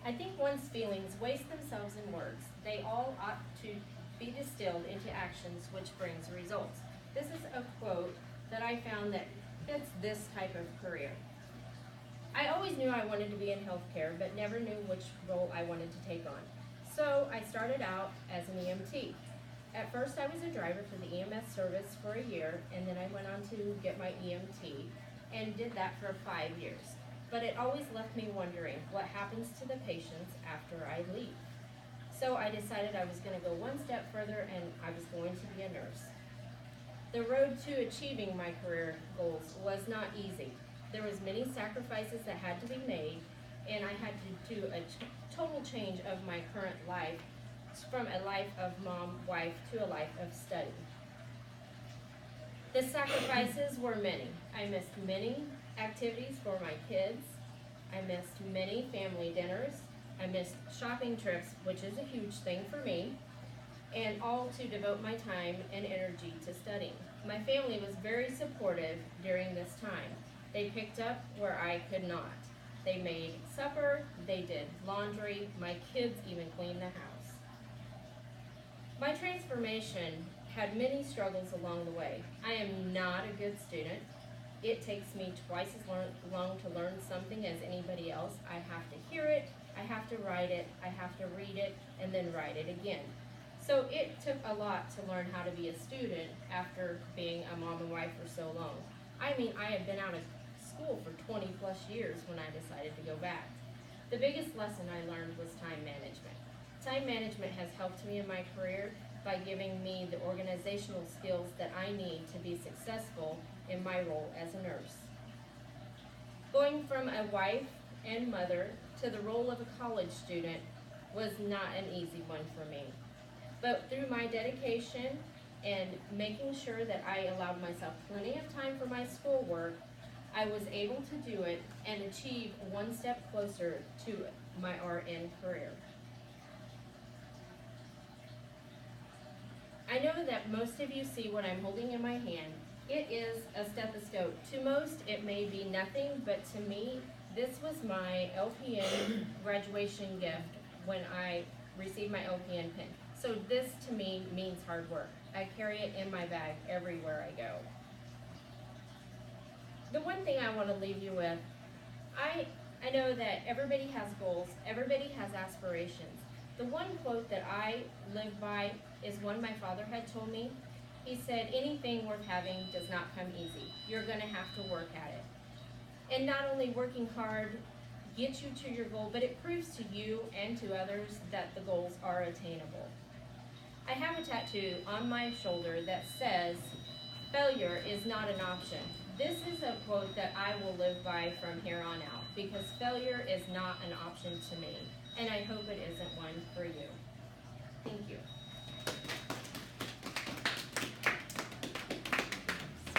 I think one's feelings waste themselves in words. They all ought to be distilled into actions which brings results. This is a quote that I found that fits this type of career. I always knew I wanted to be in healthcare, but never knew which role I wanted to take on. So I started out as an EMT. At first I was a driver for the EMS service for a year, and then I went on to get my EMT and did that for 5 years. But it always left me wondering what happens to the patients after I leave. So I decided I was going to go one step further, and I was going to be a nurse. The road to achieving my career goals was not easy. There was many sacrifices that had to be made, and I had to do a total change of my current life from a life of mom, wife, to a life of study. The sacrifices were many. I missed many activities for my kids. I missed many family dinners. I missed shopping trips, which is a huge thing for me, and all to devote my time and energy to studying. My family was very supportive during this time. They picked up where I could not. They made supper, they did laundry, my kids even cleaned the house. My transformation had many struggles along the way. I am not a good student. It takes me twice as long to learn something as anybody else. I have to hear it, I have to write it, I have to read it, and then write it again. So it took a lot to learn how to be a student after being a mom and wife for so long. I mean, I had been out of school for 20 plus years when I decided to go back. The biggest lesson I learned was time management. Time management has helped me in my career by giving me the organizational skills that I need to be successful in my role as a nurse. Going from a wife and mother to the role of a college student was not an easy one for me. But through my dedication and making sure that I allowed myself plenty of time for my schoolwork, I was able to do it and achieve one step closer to my RN career. I know that most of you see what I'm holding in my hand. It is a stethoscope. To most, it may be nothing, but to me, this was my LPN graduation gift when I received my LPN pin. So this to me means hard work. I carry it in my bag everywhere I go. The one thing I want to leave you with, I know that everybody has goals, everybody has aspirations. The one quote that I live by is one my father had told me. He said, anything worth having does not come easy. You're going to have to work at it. And not only working hard gets you to your goal, but it proves to you and to others that the goals are attainable. I have a tattoo on my shoulder that says, failure is not an option. This is a quote that I will live by from here on out, because failure is not an option to me, and I hope it isn't one for you. Thank you.